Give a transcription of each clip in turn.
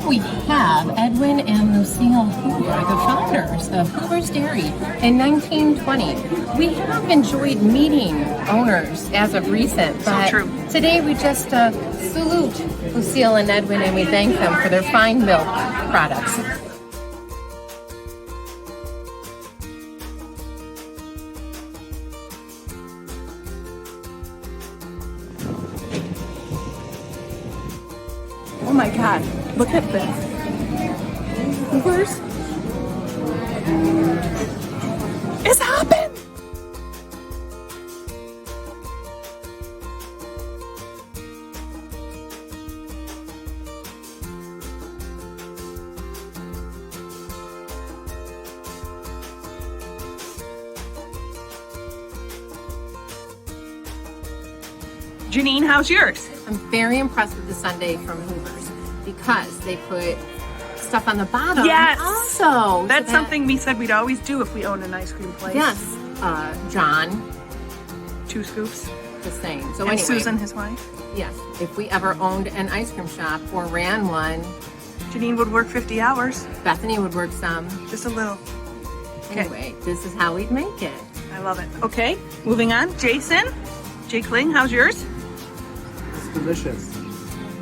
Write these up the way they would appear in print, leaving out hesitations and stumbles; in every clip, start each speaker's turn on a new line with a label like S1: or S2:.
S1: we have Edwin and Lucille Hoover, the founders of Hoover's Dairy in 1920. We have enjoyed meeting owners as of recent, but today we just salute Lucille and Edwin and we thank them for their fine milk products.
S2: Oh my God, look at this. Hoovers is hopping.
S3: Janine, how's yours?
S1: I'm very impressed with the sundae from Hoover's because they put stuff on the bottom.
S3: Yes.
S1: Also,
S3: That's something we said we'd always do if we owned an ice cream place.
S1: Yes. John.
S3: 2 scoops.
S1: The same. So
S3: And
S1: anyway.
S3: Susan, his wife.
S1: Yes. If we ever owned an ice cream shop or ran one,
S3: Janine would work 50 hours.
S1: Bethany would work some.
S3: Just a little.
S1: Anyway, this is how we'd make it.
S3: I love it. Okay, moving on. Jason. Jake Ling, how's yours?
S4: It's delicious.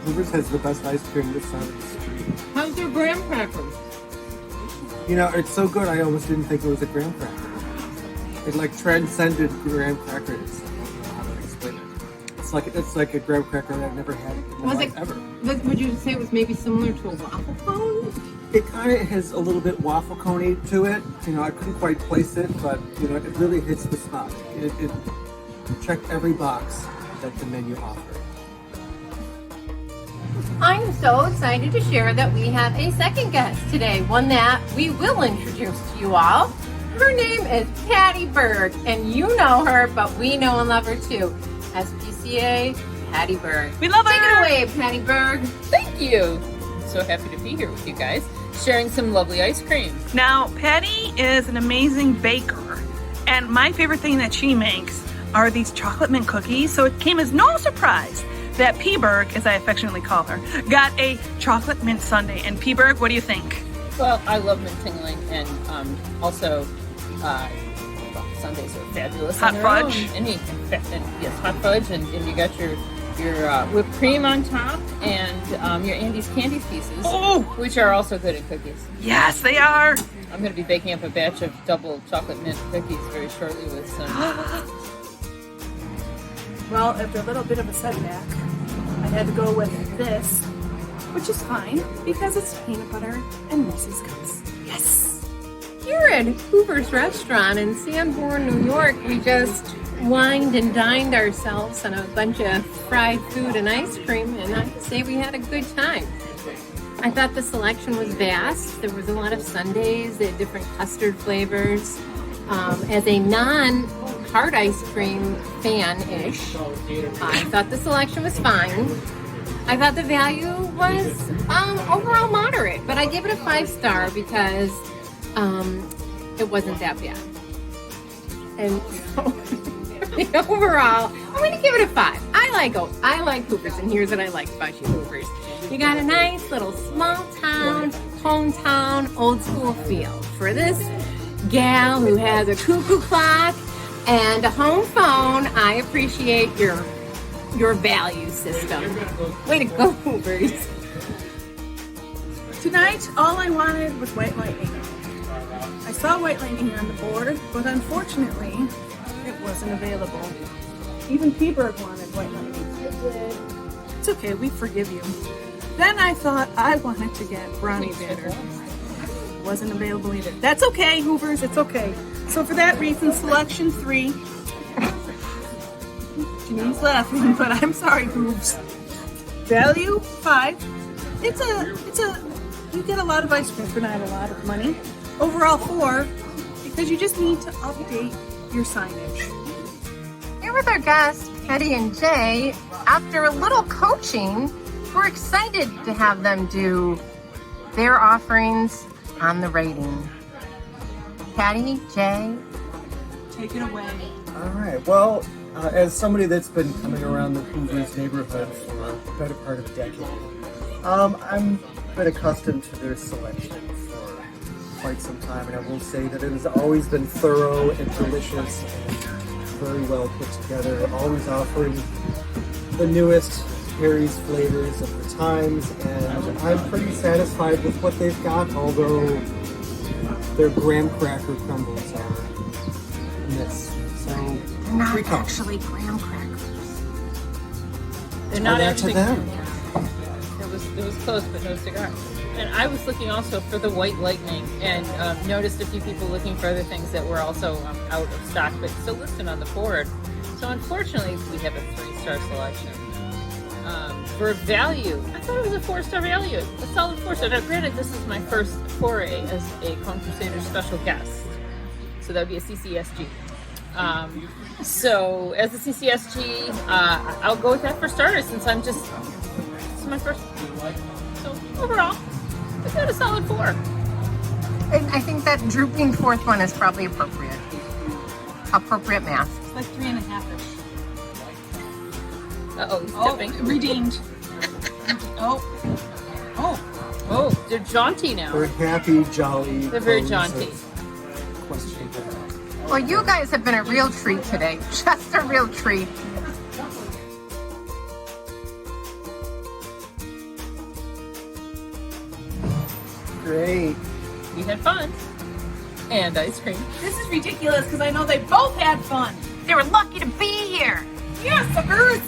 S4: Hoovers has the best ice cream this side of the street.
S1: How's your graham crackers?
S4: You know, it's so good I almost didn't think it was a graham cracker. It like transcended graham crackers. I don't know how to explain it. It's like a graham cracker that I've never had in my life ever.
S1: Would you say it was maybe similar to a waffle cone?
S4: It kind of has a little bit waffle coney to it. You know, I couldn't quite place it, but you know, it really hits the spot. It checked every box that the menu offered.
S1: I'm so excited to share that we have a second guest today, one that we will introduce to you all. Her name is Patti Berg, and you know her, but we know and love her too. SPCA, Patti Berg.
S3: We love her!
S1: Take it away, Patti Berg.
S5: Thank you. So happy to be here with you guys, sharing some lovely ice cream.
S3: Now, Patti is an amazing baker, and my favorite thing that she makes are these chocolate mint cookies. So it came as no surprise that P-Berg, as I affectionately call her, got a chocolate mint sundae. And P-Berg, what do you think?
S5: Well, I love mint tingling, and also sundaes are fabulous.
S3: Hot
S5: on their
S3: fudge.
S5: own. And yes, hot fudge, and you got your whipped cream on top, and your Andes candy pieces, which are also good in cookies.
S3: Yes, they are.
S5: I'm going to be baking up a batch of double chocolate mint cookies very shortly with some.
S2: Well, after a little bit of a setback, I had to go with this, which is fine because it's peanut butter and Reese's Cups. Yes!
S1: Here at Hoovers Restaurant in Sanborn, New York, we just wined and dined ourselves on a bunch of fried food and ice cream, and I have to say we had a good time. I thought the selection was vast. There was a lot of sundaes, they had different custard flavors. As a non-hard ice cream fan-ish, I thought the selection was fine. I thought the value was overall moderate, but I give it a 5-star because it wasn't that bad. And so, overall, I'm going to give it a 5. I like Hoovers, and here's what I like about you Hoovers. You got a nice little small town, hometown, old school feel. For this gal who has a cuckoo clock and a home phone, I appreciate your value system. Way to go, Hoovers.
S2: Tonight, all I wanted was White Lightning. I saw White Lightning on the board, but unfortunately, it wasn't available. Even P-Berg wanted White Lightning. It's okay, we forgive you. Then I thought I wanted to get brownie batter. Wasn't available either. That's okay, Hoovers, it's okay. So for that reason, selection 3. Janine's laughing, but I'm sorry, Hoovers. Value 5. It's a you get a lot of ice cream for not a lot of money. Overall 4, because you just need to update your signage.
S1: Here with our guests, Patti and Jay. After a little coaching, we're excited to have them do their offerings on the rating. Patti, Jay,
S2: Take it away.
S4: All right. Well, as somebody that's been coming around the Hoovers neighborhood for the better part of a decade, I'm been accustomed to their selection for quite some time, and I will say that it has always been thorough and delicious and very well put together, always offering the newest Harry's flavors of the times, and I'm pretty satisfied with what they've got, although their graham cracker crumbles are a miss. So,
S1: Not
S4: 3 cones.
S1: actually graham crackers.
S5: They're not
S4: Tell that
S5: actually.
S4: to them.
S5: It was close, but no cigar. And I was looking also for the White Lightning, and noticed a few people looking for other things that were also out of stock, but still listed on the board. So unfortunately, we have a 3-star selection. For value, I thought it was a 4-star value. A solid 4-star. Now, granted, this is my first foray as a Cone Crusaders special guest, so that would be a CCSG. So as a CCSG, I'll go with that for starters, since this is my first. So overall, I got a solid 4.
S1: And I think that drooping 4th one is probably appropriate. Appropriate math.
S3: It's like 3.5-ish.
S5: Uh-oh, he's
S3: Oh,
S5: tipping.
S3: redeemed.
S5: Oh, they're jaunty now.
S4: They're happy, jolly.
S5: They're very
S4: cones
S5: jaunty.
S4: of questionable.
S1: Well, you guys have been a real treat today. Just a real treat.
S4: Great.
S5: We had fun. And ice cream.
S3: This is ridiculous because I know they both had fun.
S1: They were lucky to be here.
S3: Yeah, suckers!